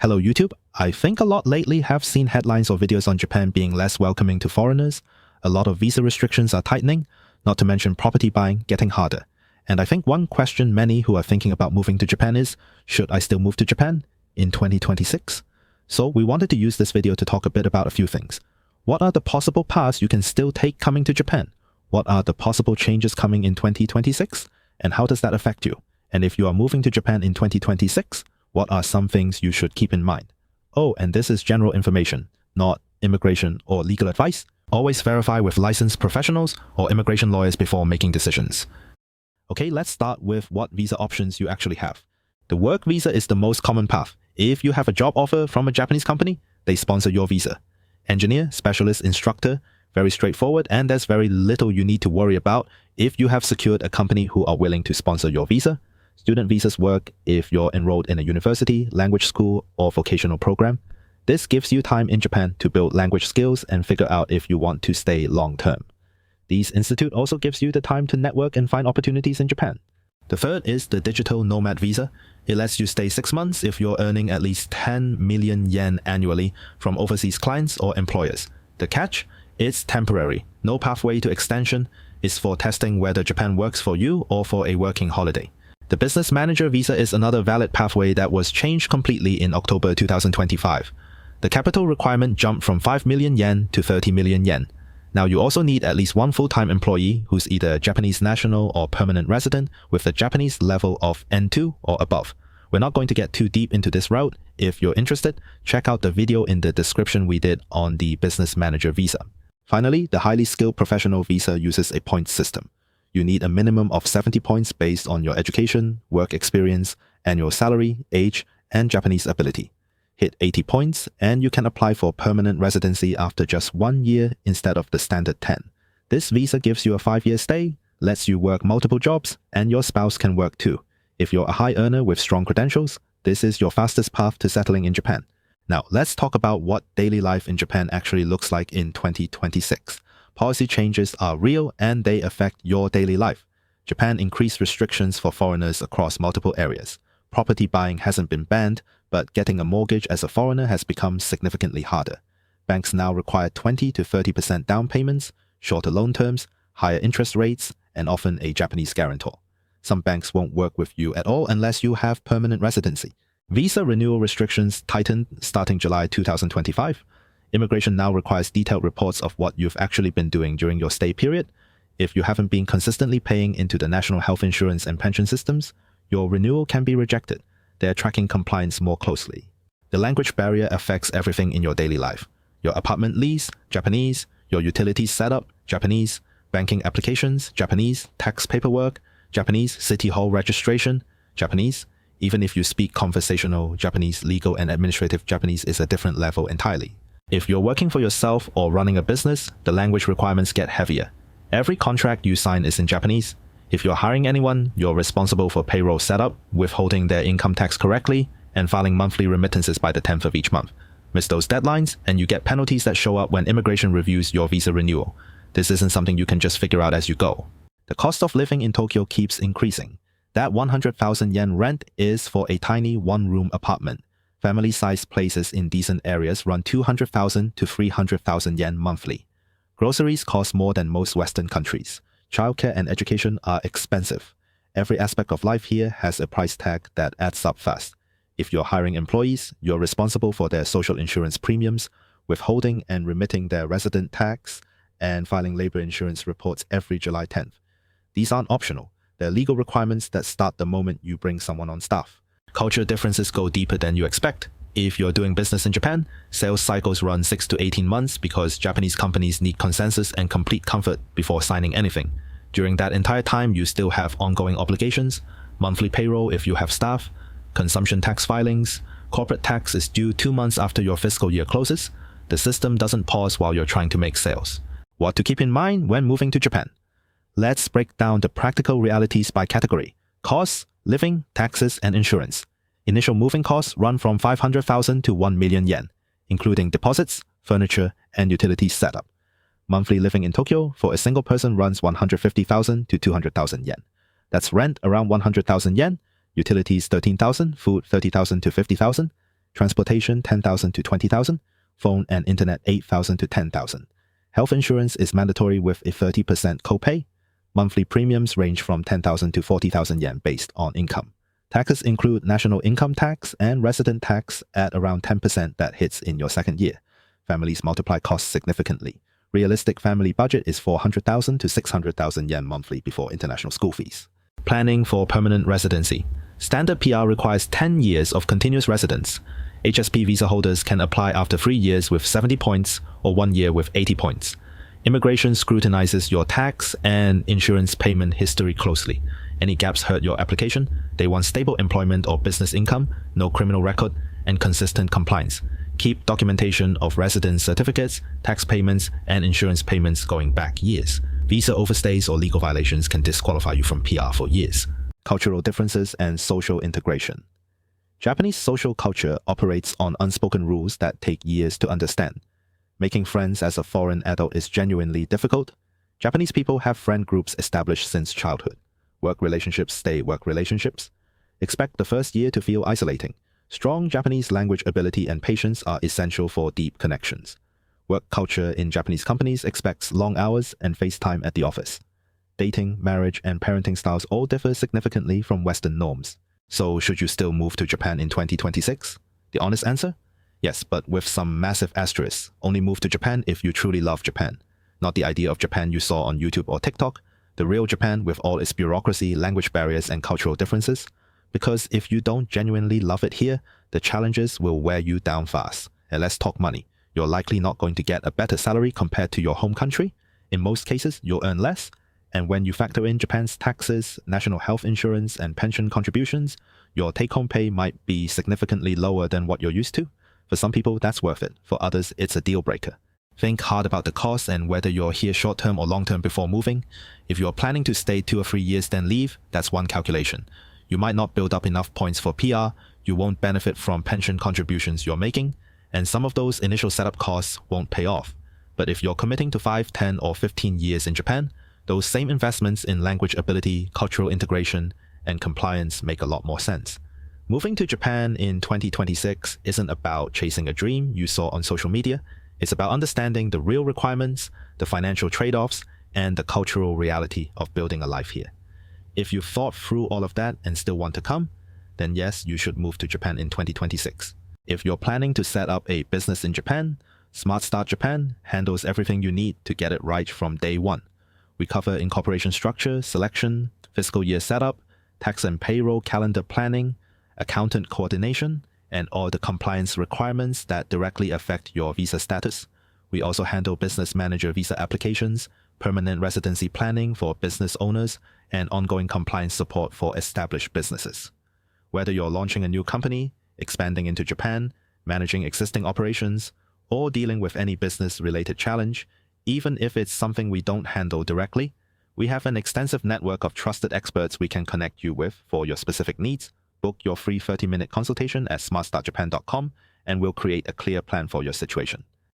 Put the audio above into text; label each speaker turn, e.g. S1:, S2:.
S1: Hello YouTube. I think a lot lately have seen headlines or videos on Japan being less welcoming to foreigners. A lot of visa restrictions are tightening, not to mention property buying getting harder. And I think one question many who are thinking about moving to Japan is, should I still move to Japan in 2026? So we wanted to use this video to talk a bit about a few things. What are the possible paths you can still take coming to Japan? What are the possible changes coming in 2026? And how does that affect you? And if you are moving to Japan in 2026, what are some things you should keep in mind? Oh, and this is general information, not immigration or legal advice. Always verify with licensed professionals or immigration lawyers before making decisions. Okay, let's start with what visa options you actually have. The work visa is the most common path. If you have a job offer from a Japanese company, they sponsor your visa. Engineer, specialist, instructor, very straightforward, and there's very little you need to worry about if you have secured a company who are willing to sponsor your visa. Student visas work if you're enrolled in a university, language school, or vocational program. This gives you time in Japan to build language skills and figure out if you want to stay long term. These institute also gives you the time to network and find opportunities in Japan. The third is the digital nomad visa. It lets you stay 6 months if you're earning at least 10 million yen annually from overseas clients or employers. The catch? It's temporary. No pathway to extension. It's for testing whether Japan works for you or for a working holiday. The business manager visa is another valid pathway that was changed completely in October 2025. The capital requirement jumped from 5 million yen to 30 million yen. Now you also need at least one full-time employee who's either a Japanese national or permanent resident with the Japanese level of N2 or above. We're not going to get too deep into this route. If you're interested, check out the video in the description we did on the business manager visa. Finally, the highly skilled professional visa uses a points system. You need a minimum of 70 points based on your education, work experience, annual salary, age, and Japanese ability. Hit 80 points, and you can apply for permanent residency after just 1 year instead of the standard 10. This visa gives you a 5-year stay, lets you work multiple jobs, and your spouse can work too. If you're a high earner with strong credentials, this is your fastest path to settling in Japan. Now, let's talk about what daily life in Japan actually looks like in 2026. Policy changes are real and they affect your daily life. Japan increased restrictions for foreigners across multiple areas. Property buying hasn't been banned, but getting a mortgage as a foreigner has become significantly harder. Banks now require 20 to 30% down payments, shorter loan terms, higher interest rates, and often a Japanese guarantor. Some banks won't work with you at all unless you have permanent residency. Visa renewal restrictions tightened starting July 2025. Immigration now requires detailed reports of what you've actually been doing during your stay period. If you haven't been consistently paying into the national health insurance and pension systems, your renewal can be rejected. They're tracking compliance more closely. The language barrier affects everything in your daily life. Your apartment lease, Japanese. Your utilities setup, Japanese. Banking applications, Japanese. Tax paperwork, Japanese. City hall registration, Japanese. Even if you speak conversational Japanese, legal and administrative Japanese is a different level entirely. If you're working for yourself or running a business, the language requirements get heavier. Every contract you sign is in Japanese. If you're hiring anyone, you're responsible for payroll setup, withholding their income tax correctly, and filing monthly remittances by the 10th of each month. Miss those deadlines, and you get penalties that show up when immigration reviews your visa renewal. This isn't something you can just figure out as you go. The cost of living in Tokyo keeps increasing. That 100,000 yen rent is for a tiny one-room apartment. Family-sized places in decent areas run 200,000 to 300,000 yen monthly. Groceries cost more than most Western countries. Childcare and education are expensive. Every aspect of life here has a price tag that adds up fast. If you're hiring employees, you're responsible for their social insurance premiums, withholding and remitting their resident tax, and filing labor insurance reports every July 10th. These aren't optional. They're legal requirements that start the moment you bring someone on staff. Culture differences go deeper than you expect. If you're doing business in Japan, sales cycles run 6 to 18 months because Japanese companies need consensus and complete comfort before signing anything. During that entire time, you still have ongoing obligations, monthly payroll if you have staff, consumption tax filings, corporate tax is due 2 months after your fiscal year closes. The system doesn't pause while you're trying to make sales. What to keep in mind when moving to Japan? Let's break down the practical realities by category: costs, living, taxes, and insurance. Initial moving costs run from 500,000 to 1 million yen, including deposits, furniture, and utilities setup. Monthly living in Tokyo for a single person runs 150,000 to 200,000 yen. That's rent around 100,000 yen, utilities 13,000, food 30,000 to 50,000, Transportation 10,000 to 20,000. Phone and internet 8,000 to 10,000. Health insurance is mandatory with a 30% copay. Monthly premiums range from 10,000 to 40,000 yen based on income. Taxes include national income tax and resident tax at around 10% that hits in your second year. Families multiply costs significantly. Realistic family budget is 400,000 to 600,000 yen monthly before international school fees. Planning for permanent residency. Standard PR requires 10 years of continuous residence. HSP visa holders can apply after 3 years with 70 points or 1 year with 80 points. Immigration scrutinizes your tax and insurance payment history closely. Any gaps hurt your application. They want stable employment or business income, no criminal record, and consistent compliance. Keep documentation of residence certificates, tax payments, and insurance payments going back years. Visa overstays or legal violations can disqualify you from PR for years. Cultural differences and social integration. Japanese social culture operates on unspoken rules that take years to understand. Making friends as a foreign adult is genuinely difficult. Japanese people have friend groups established since childhood. Work relationships stay work relationships. Expect the first year to feel isolating. Strong Japanese language ability and patience are essential for deep connections. Work culture in Japanese companies expects long hours and face time at the office. Dating, marriage, and parenting styles all differ significantly from Western norms. So should you still move to Japan in 2026? The honest answer? Yes, but with some massive asterisks. Only move to Japan if you truly love Japan. Not the idea of Japan you saw on YouTube or TikTok, the real Japan with all its bureaucracy, language barriers, and cultural differences. Because if you don't genuinely love it here, the challenges will wear you down fast. And let's talk money. You're likely not going to get a better salary compared to your home country. In most cases, you'll earn less. And when you factor in Japan's taxes, national health insurance, and pension contributions, your take-home pay might be significantly lower than what you're used to. For some people, that's worth it. For others, it's a deal breaker. Think hard about the cost and whether you're here short-term or long-term before moving. If you're planning to stay 2 or 3 years then leave, that's one calculation. You might not build up enough points for PR, you won't benefit from pension contributions you're making, and some of those initial setup costs won't pay off. But if you're committing to 5, 10, or 15 years in Japan, those same investments in language ability, cultural integration, and compliance make a lot more sense. Moving to Japan in 2026 isn't about chasing a dream you saw on social media. It's about understanding the real requirements, the financial trade-offs, and the cultural reality of building a life here. If you've thought through all of that and still want to come, then yes, you should move to Japan in 2026. If you're planning to set up a business in Japan, SmartStart Japan handles everything you need to get it right from day one. We cover incorporation structure, selection, fiscal year setup, tax and payroll calendar planning, accountant coordination, and all the compliance requirements that directly affect your visa status. We also handle business manager visa applications, permanent residency planning for business owners, and ongoing compliance support for established businesses. Whether you're launching a new company, expanding into Japan, managing existing operations, or dealing with any business-related challenge, even if it's something we don't handle directly, we have an extensive network of trusted experts we can connect you with for your specific needs. Book your free 30-minute consultation at smartstartjapan.com and we'll create a clear plan for your situation.